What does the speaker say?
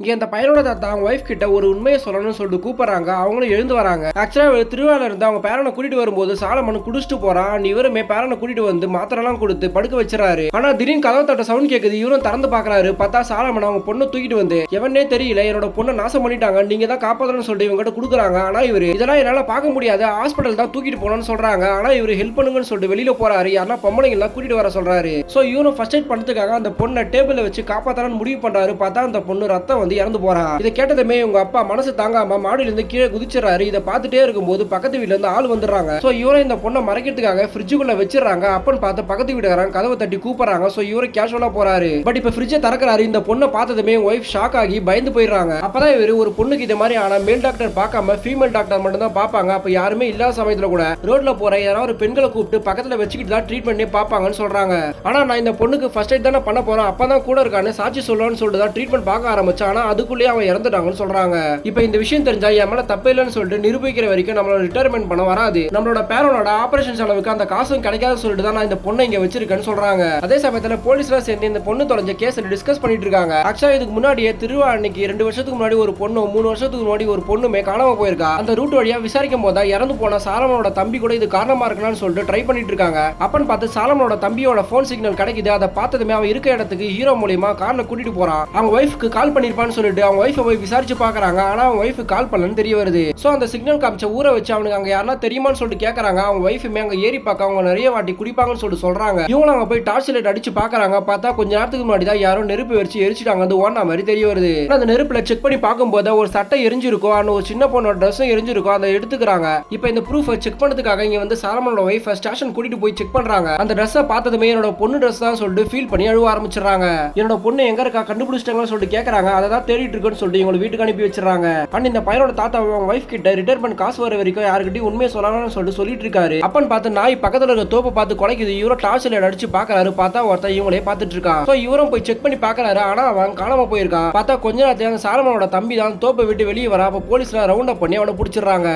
இங்க அந்த பையனோட தாத்தா அவங்க ஒய்ஃப் கிட்ட ஒரு உண்மையை சொல்லணும்னு சொல்லிட்டு கூப்பிடுறாங்க. அவங்களும் எழுந்து வராங்க. ஆக்சுவலா திருவிழால இருந்து அவங்க பேரனை கூட்டிட்டு வரும்போது சாலமன் குடிச்சிட்டு போறான். இவருமே பேரனை கூட்டிட்டு வந்து மாத்திரை எல்லாம் கொடுத்து படுக்க வச்சிடறாரு. ஆனா திடீர்னு கதவு தட்ட சவுண்ட் கேக்குது. இவரும் திறந்து பாக்குறாரு. பார்த்தா சாலமன் அவங்க பொண்ணை தூக்கிட்டு வந்து எவனே தெரியல என்னோட பொண்ணை நாசம் பண்ணிட்டாங்க, நீங்க தான் காப்பாத்தணும்னு சொல்லிட்டு இவங்க கிட்ட கொடுக்குறாங்க. ஆனா இவரு இதெல்லாம் என்னால பார்க்க முடியாது, ஹாஸ்பிட்டல் தான் தூக்கிட்டு போனோம்னு சொல்றாங்க. ஆனா இவரு ஹெல்ப் பண்ணுங்கன்னு சொல்லிட்டு வெளியில போறாரு. யாரா பொம்பளைங்க எல்லாம் கூட்டிட்டு வர சொல்றாரு. சோ இவரும் ஃபர்ஸ்ட் எய்ட் பண்றதுக்காக அந்த பொண்ணை டேபிள்ல வச்சு காப்பாத்தலாம்னு முடிவு பண்றாரு. பார்த்தா அந்த பொண்ணு ரத்தம் வந்து இறந்து போறா. இதை கேட்டதுமே உங்க அப்பா மனசு தாங்காம மாடியில இருந்து கீழே குதிச்சிடறாரு. இதை பார்த்துட்டே இருக்கும்போது பக்கத்து வீட்டுல இருந்து ஆள் வந்துடுறாங்க. சோ இவரை இந்த பொண்ணை மறைக்கிறதுக்காக ஃப்ரிட்ஜுக்குள்ள வச்சிடறாங்க. அப்பன்னு பார்த்து பக்கத்து வீட்டுக்காரங்க கதவை தட்டி கூப்பிடுறாங்க. சோ இவரை கேஷுவலா போறாரு. பட் இப்ப ஃப்ரிட்ஜை திறக்கிறாரு. இந்த பொண்ணை பார்த்ததுமே ஒய்ஃப் ஷாக் ஆகி பயந்து போயிடுறாங்க. அப்பதான் இவரு ஒரு பொண்ணுக்கு இது மாதிரி ஆனா மேல் டாக்டர் பார்க்காம ஃபீமேல் டாக்டர் மட்டும் தான் பார்ப்பாங்க. அப்ப யாருமே இல்லாத சமயத்துல கூட ரோட்ல போற யாராவது ஒரு பெண்களை கூப்பிட்டு பக்கத்துல வச்சுக்கிட்டு தான் ட்ரீட்மெண்ட் பார்ப்பாங்கன்னு சொல்றாங்க. ஆனா நான் இந்த பொண்ணுக்கு ஃபர்ஸ்ட் எய்ட் தானே பண்ண போறேன், அப்பதான் கூட இருக்கான்னு சாட்சி சொல்லணும்னு சொல்லிட்டு தான் ட்ரீட்மெண்ட் பார்க்க ஆரம்பிச்சா. ஆனா அதுக்குள்ளேயே அவன் இறந்துட்டாங்கன்னு சொல்றாங்க. இப்போ இந்த விஷயம் தெரிஞ்சா என் மேல தப்பு இல்லைன்னு சொல்லிட்டு நிரூபிக்கிற வரைக்கும் நம்மளோட ரிட்டையர்மெண்ட் பண்ண வராது. நம்மளோட பேரனோட ஆபரேஷன் செலவுக்கு அந்த காசும் கிடைக்காத சொல்லிட்டு தான் நான் இந்த பொண்ணை இங்க வச்சிருக்கேன்னு சொல்றாங்க. அதே சமயத்துல போலீஸ்லாம் சேர்ந்து இந்த பொண்ணு தொலைஞ்ச கேஸ் டிஸ்கஸ் பண்ணிட்டு இருக்காங்க. ஆக்சுவலா இதுக்கு முன்னாடியே திருவிழா அன்னைக்கு 2 வருஷத்துக்கு முன்னாடி ஒரு பொண்ணு 3 வருஷத்துக்கு முன்னாடி ஒரு பொண்ணுமே காணாம போயிருக்கா. அந்த ரூட் வழியா விசாரிக்கும் போது இறந்து போன சாலமனோட தம்பி கூட இது காரணமா இருக்கலாம்னு சொல்லிட்டு ட்ரை பண்ணிட்டு இருக்காங்க. அப்பன்னு பார்த்து சாலமனோட தம்பியோட போன் சிக்னல் கிடைக்குது. அதை பார்த்ததுமே அவன் இருக்க இடத்துக்கு ஹீரோ மூலியமா கார்ல கூட்டிட்டு போறான். அவங்க ஒய்ஃப்க்கு கால் பண்ணிருப்பான்னு சொல்லிட்டு அவங்க ஒய்ஃபை போய் விசாரிச்சு பாக்குறாங்க. ஆனா அவங்க ஒய்ஃப் கால் பண்ணலன்னு தெரிய வருது. சோ அந்த சிக்னல் காமிச்ச ஊரை வச்சு அவனுக்கு அங்க யாரா தெரியுமான்னு சொல்லிட்டு கேக்குறாங்க. அவங்க ஒய்ஃபுமே அங்க ஏறி பார்க்க அவங்க நிறைய வாட்டி குடிப்பாங்கன்னு சொல்லிட்டு சொல்றாங்க. இவங்க அங்க போய் டார்ச் லைட் அடிச்சு பாக்குறாங்க. பார்த்தா கொஞ்ச நேரத்துக்கு முன்னாடி தான் யாரும் நெருப்பு வச்சு எரிச்சிட்டாங்க. அது ஓனா மாதிரி தெரிய வருது. அந்த நெருப்புல செக் பண்ணி பார்க்கும்போது ஒரு சட்டை எரிஞ்சிருக்கும், அந்த ஒரு சின்ன பொண்ணோட ட்ரெஸ்ஸும் எரிஞ்சிருக்கும். அதை எடுத்துக்கிறாங்க. இப்போ இந்த ப்ரூஃப் செக் பண்ணதுக்காக இங்க வந்து சாலமனோட ஒய்ஃப் ஸ்டேஷன் கூட்டிட்டு போய் செக் பண்றாங்க. அந்த ட்ரெஸ்ஸை பார்த்ததுமே என்னோட பொண்ணு ட்ரெஸ் தான் சொல்லிட்டு ஃபீல் பண்ணி அழுவ ஆரம்பிச்சிடறாங்க. என்னோட பொண்ணு எங்க இருக்கா கண்டுபிடிச்சிட்டாங்கன்னு சொல்லிட்டு கேக்குறாங்க. அதை தான் தேடிட்டு இருக்குன்னு சொல்லிட்டு இவங்க வீட்டுக்கு அனுப்பி வச்சிடறாங்க. அண்ட் இந்த பையனோட தாத்தா அவங்க வைஃப் கிட்ட ரிட்டையர்மெண்ட் காசு வர வரைக்கும் யாருக்கிட்டையும் உண்மையை சொல்லலாம்னு சொல்லிட்டு இருக்காரு. அப்பன்னு பார்த்து நாய் பக்கத்துல இருக்க தோப்பை பார்த்து குலைக்குது. இவரும் டார்ச் லைட் அடிச்சு பாக்குறாரு. பார்த்தா ஒருத்தன் இவங்களே பார்த்துட்டு இருக்கான். சோ இவரும் போய் செக் பண்ணி பாக்குறாரு. ஆனா அவன் காணாம போயிருக்கான். பார்த்தா கொஞ்ச நேரத்துல சாலமனோட தம்பி தான் தோப்பை விட்டு வெளியே வர. அப்ப போலீஸ்ல ரவுண்ட் அப் பண்ணி அவனை பிடிச்சிடறாங்க.